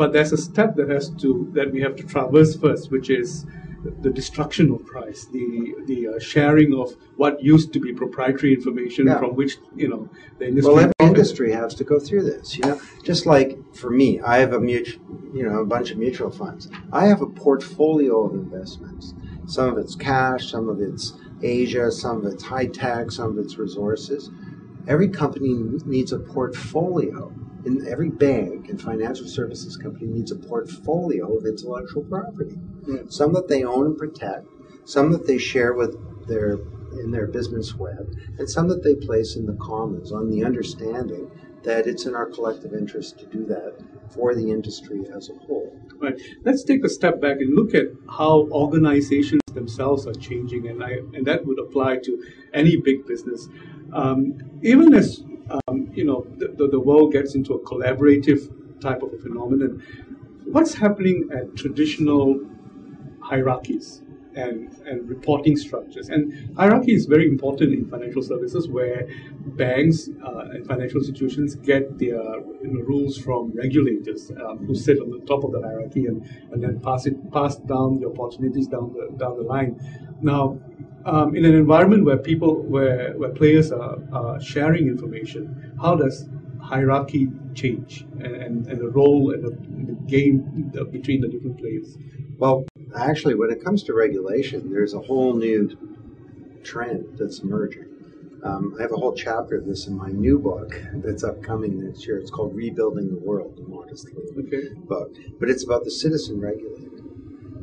but there's a step that we have to traverse first, which is the destruction of price, the sharing of what used to be proprietary information from which the industry. Well, every industry has to go through this. Just like for me, I have a bunch of mutual funds. I have a portfolio of investments. Some of it's cash, some of it's Asia, some of it's high tech, some of it's resources. Every company needs a portfolio. And every bank and financial services company needs a portfolio of intellectual property. Some that they own and protect, some that they share with in their business web, and some that they place in the commons on the understanding that it's in our collective interest to do that for the industry as a whole. Right. Let's take a step back and look at how organizations themselves are changing, and that would apply to any big business. Even as the world gets into a collaborative type of a phenomenon, what's happening at traditional hierarchies and reporting structures? And hierarchy is very important in financial services, where banks and financial institutions get their rules from regulators who sit on the top of the hierarchy and then pass down the opportunities down the line. Now, in an environment where players are sharing information, how does hierarchy change and the role and the game between the different players? Well, actually, when it comes to regulation, there's a whole new trend that's emerging. I have a whole chapter of this in my new book that's upcoming next year. It's called Rebuilding the World, a modest little book. But it's about the citizen regulator.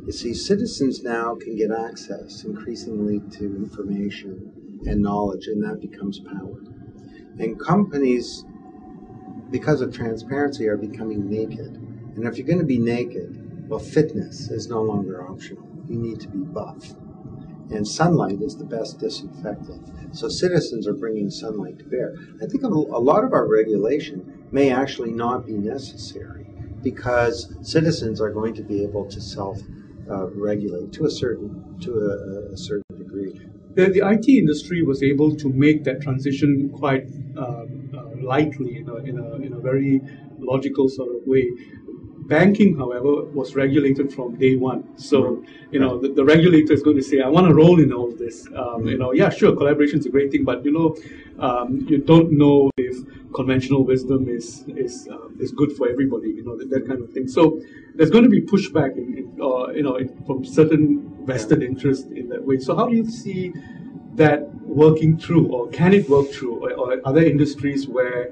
You see, citizens now can get access increasingly to information and knowledge, and that becomes power. And companies, because of transparency, are becoming naked. And if you're going to be naked, well, fitness is no longer optional. You need to be buff. And sunlight is the best disinfectant. So citizens are bringing sunlight to bear. I think a lot of our regulation may actually not be necessary, because citizens are going to be able to self-regulate to a certain degree. The IT industry was able to make that transition quite lightly, in a very logical sort of way. Banking, however, was regulated from day one. So, the regulator is going to say, I want to roll in all of this. Yeah, sure, collaboration is a great thing, but, you don't know if conventional wisdom is good for everybody, that kind of thing. So there's going to be pushback, from certain vested interest in that way. So how do you see that working through, or can it work through, or are there industries where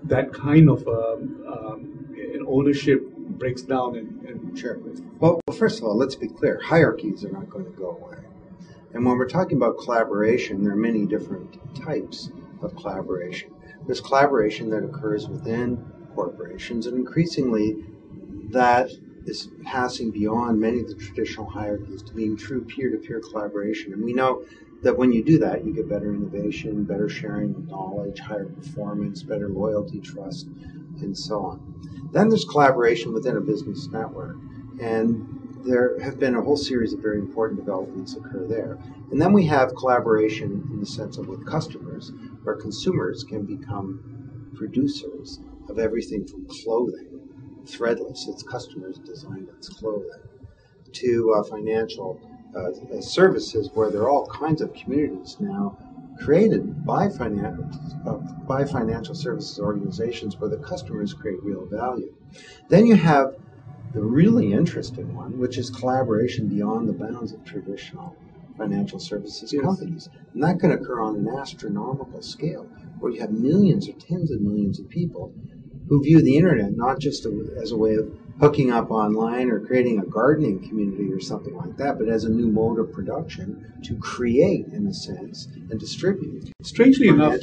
that kind of ownership breaks down and Sure. Well, first of all, let's be clear. Hierarchies are not going to go away. And when we're talking about collaboration, there are many different types of collaboration. There's collaboration that occurs within corporations, and increasingly that is passing beyond many of the traditional hierarchies to being true peer-to-peer collaboration. And we know that when you do that, you get better innovation, better sharing of knowledge, higher performance, better loyalty, trust, and so on. Then there's collaboration within a business network, and there have been a whole series of very important developments occur there. And then we have collaboration in the sense of with customers, where consumers can become producers of everything from clothing, threadless, it's customers designed its clothing, to financial services, where there are all kinds of communities now created by financial services organizations where the customers create real value. Then you have the really interesting one, which is collaboration beyond the bounds of traditional financial services companies. And that can occur on an astronomical scale, where you have millions or tens of millions of people who view the internet not just as a way of hooking up online or creating a gardening community or something like that, but as a new mode of production to create, in a sense, and distribute. Strangely enough,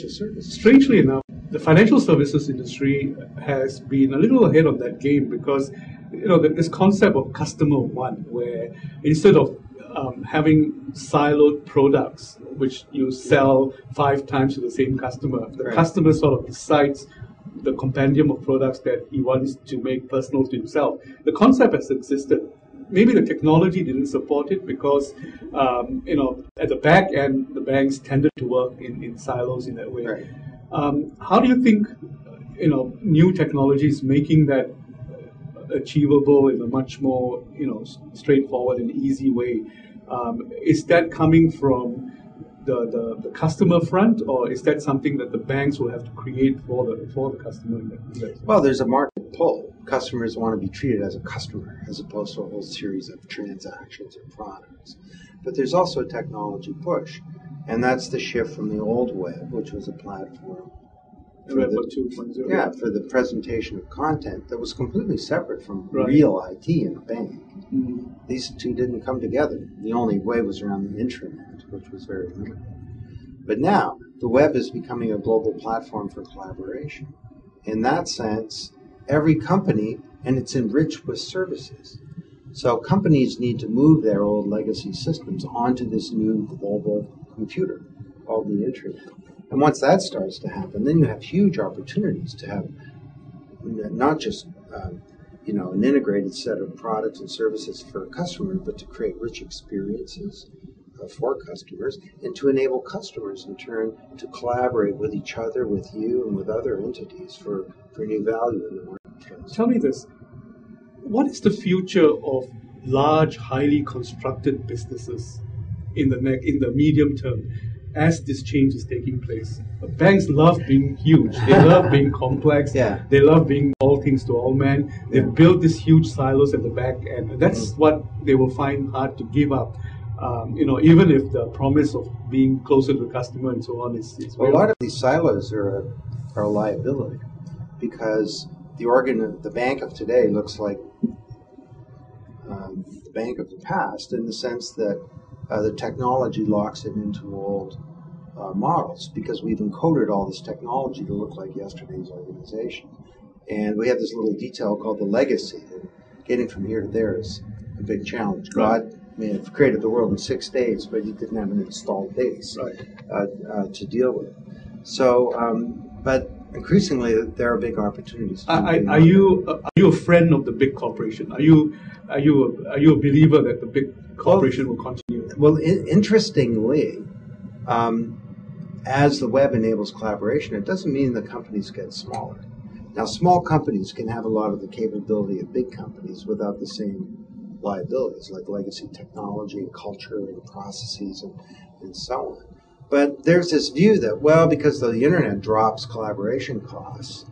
the financial services industry has been a little ahead of that game, because this concept of customer one, where instead of having siloed products which you sell 5 times to the same customer, the customer sort of decides the compendium of products that he wants to make personal to himself. The concept has existed. Maybe the technology didn't support it, because at the back end, the banks tended to work in silos in that way. Right. How do you think new technology is making that achievable in a much more, straightforward and easy way. Is that coming from the customer front, or is that something that the banks will have to create for the customer? Well, there's a market pull. Customers want to be treated as a customer as opposed to a whole series of transactions or products. But there's also a technology push, and that's the shift from the old web, which was a platform for for the presentation of content that was completely separate from real IT in a bank. Mm-hmm. These two didn't come together. The only way was around the intranet, which was very limited. But now, the web is becoming a global platform for collaboration. In that sense, every company, and it's enriched with services. So companies need to move their old legacy systems onto this new global computer called the internet. And once that starts to happen, then you have huge opportunities to have not just an integrated set of products and services for a customer, but to create rich experiences for customers, and to enable customers in turn to collaborate with each other, with you, and with other entities for new value in the marketplace. Tell me this. What is the future of large, highly constructed businesses in the medium term as this change is taking place? Banks love being huge. They love being complex. Yeah. They love being all things to all men. They've built these huge silos at the back end. That's what they will find hard to give up. Even if the promise of being closer to the customer and so on is well, a lot of these silos are a liability, because the bank of today looks like the bank of the past, in the sense that the technology locks it into old models, because we've encoded all this technology to look like yesterday's organization. And we have this little detail called the legacy, and getting from here to there is a big challenge. God may have created the world in 6 days, but he didn't have an installed base to deal with. So, but increasingly, there are big opportunities. Are you a friend of the big corporation? Are you a believer that the big corporation will continue? Well, interestingly, as the web enables collaboration, it doesn't mean the companies get smaller. Now, small companies can have a lot of the capability of big companies without the same liabilities, like legacy technology and culture and processes and so on. But there's this view that, well, because the internet drops collaboration costs,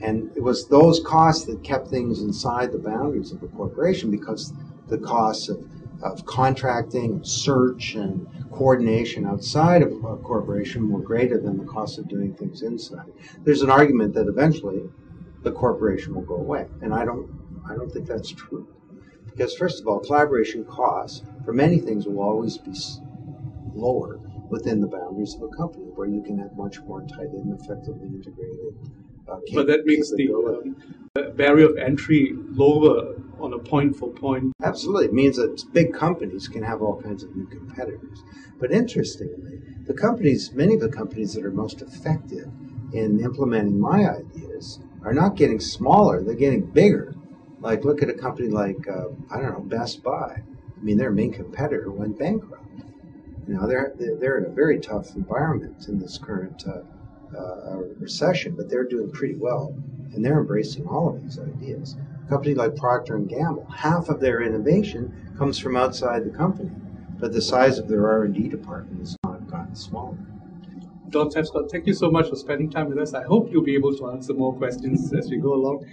and it was those costs that kept things inside the boundaries of a corporation, because the costs of contracting, search, and coordination outside of a corporation were greater than the cost of doing things inside. There's an argument that eventually the corporation will go away, and I don't think that's true. Because first of all, collaboration costs for many things will always be lower within the boundaries of a company, where you can have much more tightly and effectively integrated capability. But that makes the barrier of entry lower on a point-for-point. Absolutely. It means that big companies can have all kinds of new competitors. But interestingly, many of the companies that are most effective in implementing my ideas are not getting smaller, they're getting bigger. Like, look at a company like, Best Buy. I mean, their main competitor went bankrupt. They're in a very tough environment in this current recession, but they're doing pretty well, and they're embracing all of these ideas. A company like Procter & Gamble, half of their innovation comes from outside the company, but the size of their R&D department has not gotten smaller. Don Tapscott, thank you so much for spending time with us. I hope you'll be able to answer more questions as we go along.